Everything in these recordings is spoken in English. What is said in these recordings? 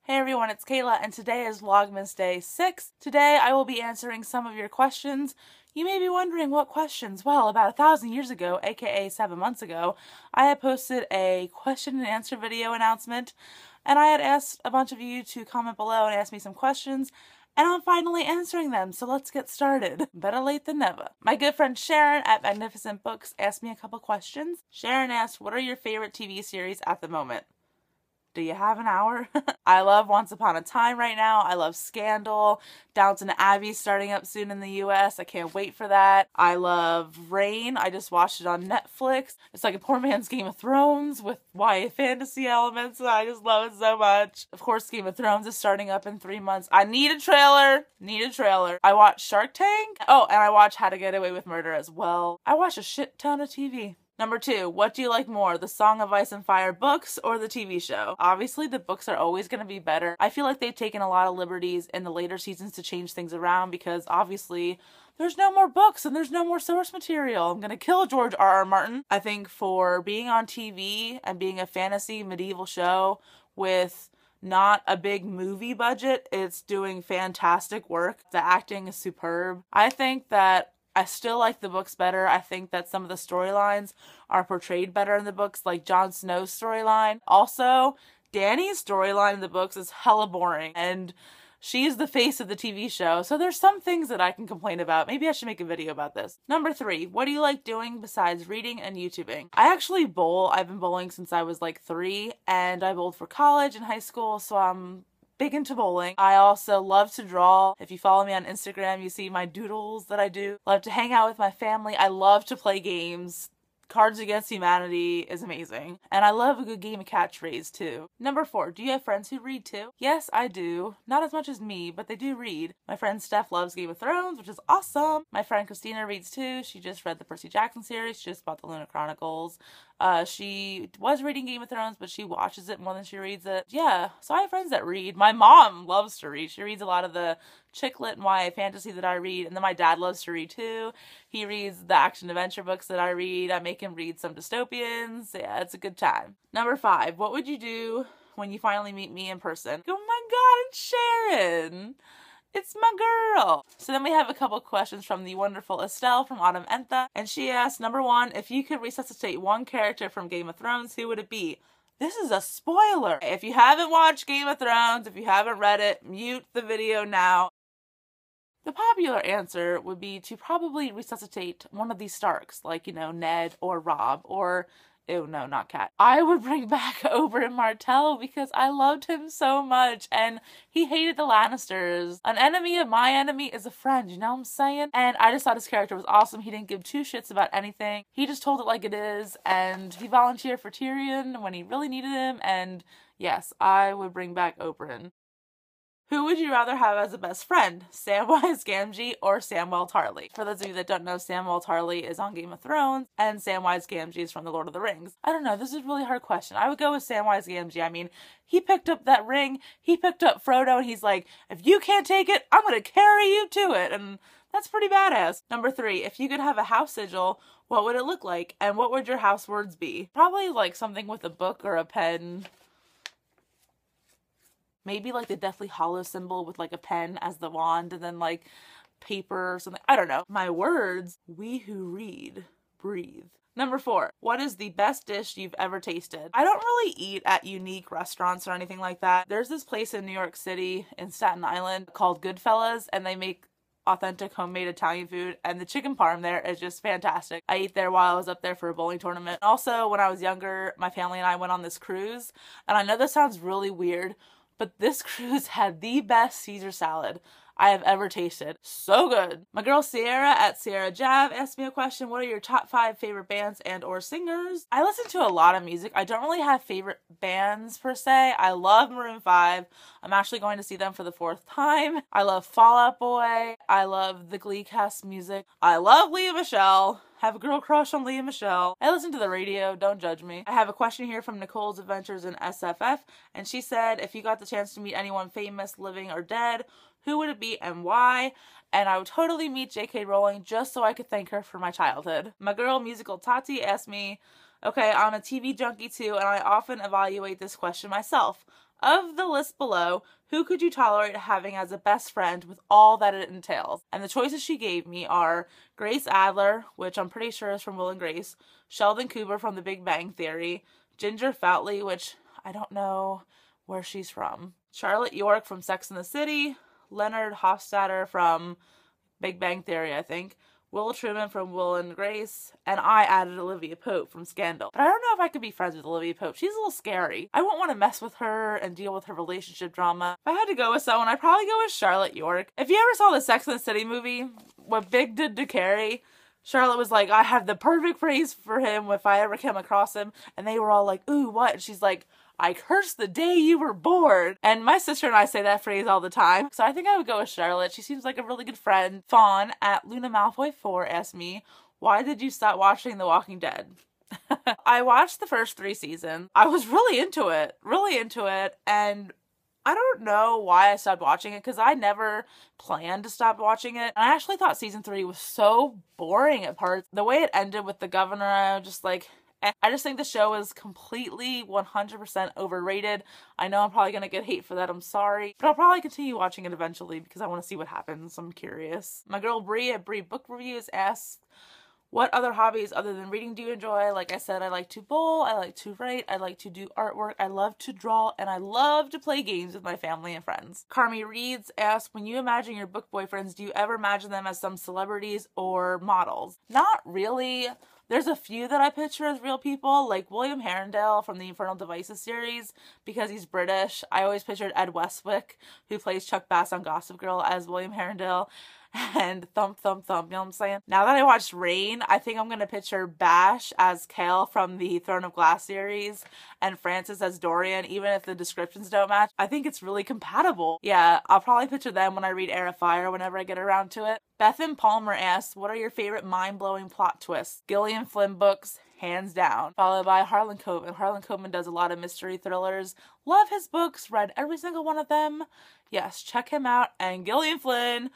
Hey everyone, it's Kayla, and today is Vlogmas Day 6. Today I will be answering some of your questions. You may be wondering what questions. Well, about 1,000 years ago, aka 7 months ago, I had posted a question and answer video announcement, and I had asked a bunch of you to comment below and ask me some questions, and I'm finally answering them, so let's get started. Better late than never. My good friend Sharon at MagnificentBooks asked me a couple questions. Sharon asked, what are your favorite TV series at the moment? Do you have an hour? I love Once Upon a Time right now. I love Scandal. Downton Abbey starting up soon in the US. I can't wait for that. I love Reign. I just watched it on Netflix. It's like a poor man's Game of Thrones with YA fantasy elements. I just love it so much. Of course, Game of Thrones is starting up in 3 months. I need a trailer. Need a trailer. I watched Shark Tank. Oh, and I watched How to Get Away with Murder as well. I watch a shit ton of TV. Number 2, what do you like more, the Song of Ice and Fire books or the TV show? Obviously, the books are always going to be better. I feel like they've taken a lot of liberties in the later seasons to change things around because obviously there's no more books and there's no more source material. I'm going to kill George R.R. Martin. I think for being on TV and being a fantasy medieval show with not a big movie budget, it's doing fantastic work. The acting is superb. I think that I still like the books better. I think that some of the storylines are portrayed better in the books, like Jon Snow's storyline. Also, Dany's storyline in the books is hella boring, and she's the face of the TV show, so there's some things that I can complain about. Maybe I should make a video about this. Number 3, what do you like doing besides reading and YouTubing? I actually bowl. I've been bowling since I was like 3, and I bowled for college and high school, so I'm big into bowling. I also love to draw. If you follow me on Instagram, you see my doodles that I do. Love to hang out with my family. I love to play games. Cards Against Humanity is amazing. And I love a good game of catchphrase too. Number 4, do you have friends who read too? Yes, I do. Not as much as me, but they do read. My friend Steph loves Game of Thrones, which is awesome. My friend Christina reads too. She just read the Percy Jackson series. She just bought the Lunar Chronicles. She was reading Game of Thrones, but she watches it more than she reads it. Yeah, so I have friends that read. My mom loves to read. She reads a lot of the chick lit and YA fantasy that I read, and then my dad loves to read too. He reads the action adventure books that I read. I make him read some dystopians. Yeah, it's a good time. Number 5, what would you do when you finally meet me in person? Oh my god, it's Sharon! It's my girl! So then we have a couple questions from the wonderful Estelle from Audham EnTha, and she asked, number 1, if you could resuscitate one character from Game of Thrones, who would it be? This is a spoiler! If you haven't watched Game of Thrones, if you haven't read it, mute the video now. The popular answer would be to probably resuscitate one of these Starks, like, you know, Ned or Robb or, ew, no, not Cat. I would bring back Oberyn Martell because I loved him so much and he hated the Lannisters. An enemy of my enemy is a friend, you know what I'm saying? And I just thought his character was awesome. He didn't give 2 shits about anything. He just told it like it is, and he volunteered for Tyrion when he really needed him, and yes, I would bring back Oberyn. Who would you rather have as a best friend, Samwise Gamgee or Samwell Tarly? For those of you that don't know, Samwell Tarly is on Game of Thrones, and Samwise Gamgee is from The Lord of the Rings. I don't know, this is a really hard question. I would go with Samwise Gamgee. I mean, he picked up that ring, he picked up Frodo, and he's like, if you can't take it, I'm gonna carry you to it, and that's pretty badass. Number 3, if you could have a house sigil, what would it look like, and what would your house words be? Probably like something with a book or a pen. Maybe like the Deathly Hollow symbol with like a pen as the wand and then like paper or something. I don't know. My words, we who read, breathe. Number 4, what is the best dish you've ever tasted? I don't really eat at unique restaurants or anything like that. There's this place in New York City in Staten Island called Goodfellas, and they make authentic homemade Italian food, and the chicken parm there is just fantastic. I ate there while I was up there for a bowling tournament. Also, when I was younger, my family and I went on this cruise, and I know this sounds really weird, but this cruise had the best Caesar salad I have ever tasted. So good. My girl Ciara at Ciara Jav asked me a question. What are your top 5 favorite bands and or singers? I listen to a lot of music. I don't really have favorite bands per se. I love Maroon 5. I'm actually going to see them for the 4th time. I love Fall Out Boy. I love the Glee cast music. I love Lea Michele. Have a girl crush on Lea Michele. I listen to the radio, don't judge me. I have a question here from Nicole's Adventures in SFF, and she said, if you got the chance to meet anyone famous, living or dead, who would it be and why? And I would totally meet J.K. Rowling just so I could thank her for my childhood. My girl Musical Tati asked me, okay, I'm a TV junkie too, and I often evaluate this question myself. Of the list below, who could you tolerate having as a best friend with all that it entails? And the choices she gave me are Grace Adler, which I'm pretty sure is from Will and Grace, Sheldon Cooper from The Big Bang Theory, Ginger Foutley, which I don't know where she's from, Charlotte York from Sex and the City, Leonard Hofstadter from Big Bang Theory, I think, Will Truman from Will and Grace, and I added Olivia Pope from Scandal. But I don't know if I could be friends with Olivia Pope. She's a little scary. I won't want to mess with her and deal with her relationship drama. If I had to go with someone, I'd probably go with Charlotte York. If you ever saw the Sex and the City movie, what Big did to Carrie, Charlotte was like, I have the perfect phrase for him if I ever came across him. And they were all like, ooh, what? And she's like, I curse the day you were born. And my sister and I say that phrase all the time. So I think I would go with Charlotte. She seems like a really good friend. Fawn at Luna Malfoy 4 asked me, why did you stop watching The Walking Dead? I watched the first 3 seasons. I was really into it. And I don't know why I stopped watching it because I never planned to stop watching it. And I actually thought season 3 was so boring at parts. The way it ended with the governor, I was just like, I just think the show is completely 100% overrated. I know I'm probably going to get hate for that. I'm sorry. But I'll probably continue watching it eventually because I want to see what happens. I'm curious. My girl Bri at BriBookReviews asks, what other hobbies other than reading do you enjoy? Like I said, I like to bowl, I like to write, I like to do artwork, I love to draw, and I love to play games with my family and friends. CarmyReads asks, when you imagine your book boyfriends, do you ever imagine them as some celebrities or models? Not really. There's a few that I picture as real people, like William Herondale from the Infernal Devices series, because he's British. I always pictured Ed Westwick, who plays Chuck Bass on Gossip Girl, as William Herondale. And thump, thump, thump, you know what I'm saying? Now that I watched Rain, I think I'm going to picture Bash as Kale from the Throne of Glass series and Francis as Dorian, even if the descriptions don't match. I think it's really compatible. Yeah, I'll probably picture them when I read Heir of Fire whenever I get around to it. Bethan Palmer asks, what are your favorite mind-blowing plot twists? Gillian Flynn books, hands down. Followed by Harlan Coben. Harlan Coben does a lot of mystery thrillers. Love his books, read every single one of them. Yes, check him out. And Gillian Flynn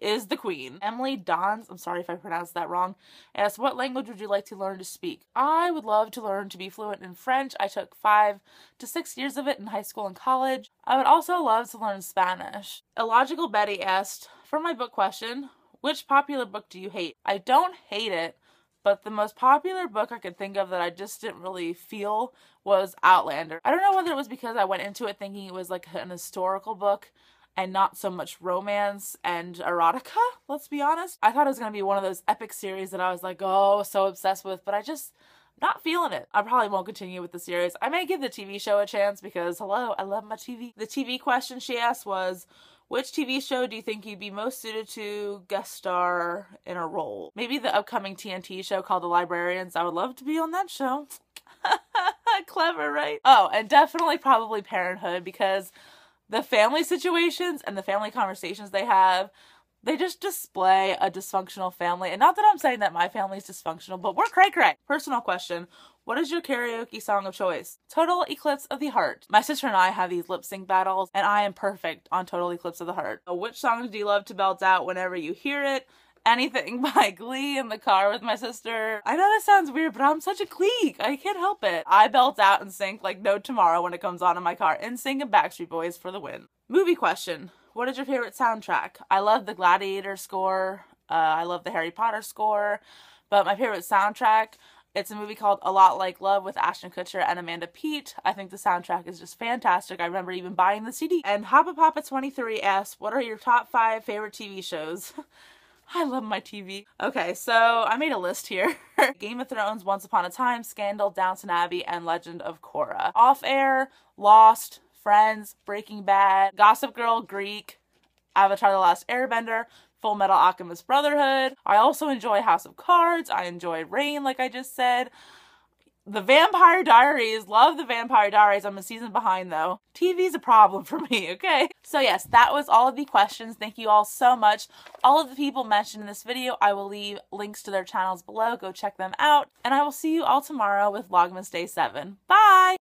is the queen. Emily Dons, I'm sorry if I pronounced that wrong, asks, what language would you like to learn to speak? I would love to learn to be fluent in French. I took 5 to 6 years of it in high school and college. I would also love to learn Spanish. Illogical Betty asked, for my book question, which popular book do you hate? I don't hate it, but the most popular book I could think of that I just didn't really feel was Outlander. I don't know whether it was because I went into it thinking it was like an historical book and not so much romance and erotica, let's be honest. I thought it was going to be one of those epic series that I was like, oh, so obsessed with, but I just not feeling it. I probably won't continue with the series. I may give the TV show a chance because, hello, I love my TV. The TV question she asked was, which TV show do you think you'd be most suited to guest star in a role? Maybe the upcoming TNT show called The Librarians. I would love to be on that show. Clever, right? Oh, and definitely probably Parenthood, because the family situations and the family conversations they have, they just display a dysfunctional family. And not that I'm saying that my family's dysfunctional, but we're cray-cray. Personal question. What is your karaoke song of choice? Total Eclipse of the Heart. My sister and I have these lip sync battles, and I am perfect on Total Eclipse of the Heart. Which songs do you love to belt out whenever you hear it? Anything by Glee in the car with my sister. I know that sounds weird, but I'm such a Gleek. I can't help it. I belt out and sync like no tomorrow when it comes on in my car. NSYNC and Backstreet Boys for the win. Movie question. What is your favorite soundtrack? I love the Gladiator score. I love the Harry Potter score. But my favorite soundtrack, it's a movie called A Lot Like Love with Ashton Kutcher and Amanda Peet. I think the soundtrack is just fantastic. I remember even buying the CD. And Hoppa Papa 23 asks, what are your top 5 favorite TV shows? I love my TV. Okay, so I made a list here. Game of Thrones, Once Upon a Time, Scandal, Downton Abbey, and Legend of Korra. Off Air, Lost, Friends, Breaking Bad, Gossip Girl, Greek, Avatar: The Last Airbender, Full Metal Alchemist Brotherhood. I also enjoy House of Cards. I enjoy Rain, like I just said. The Vampire Diaries. Love The Vampire Diaries. I'm a season behind, though. TV's a problem for me, okay? So yes, that was all of the questions. Thank you all so much. All of the people mentioned in this video, I will leave links to their channels below. Go check them out. And I will see you all tomorrow with Vlogmas Day 7. Bye!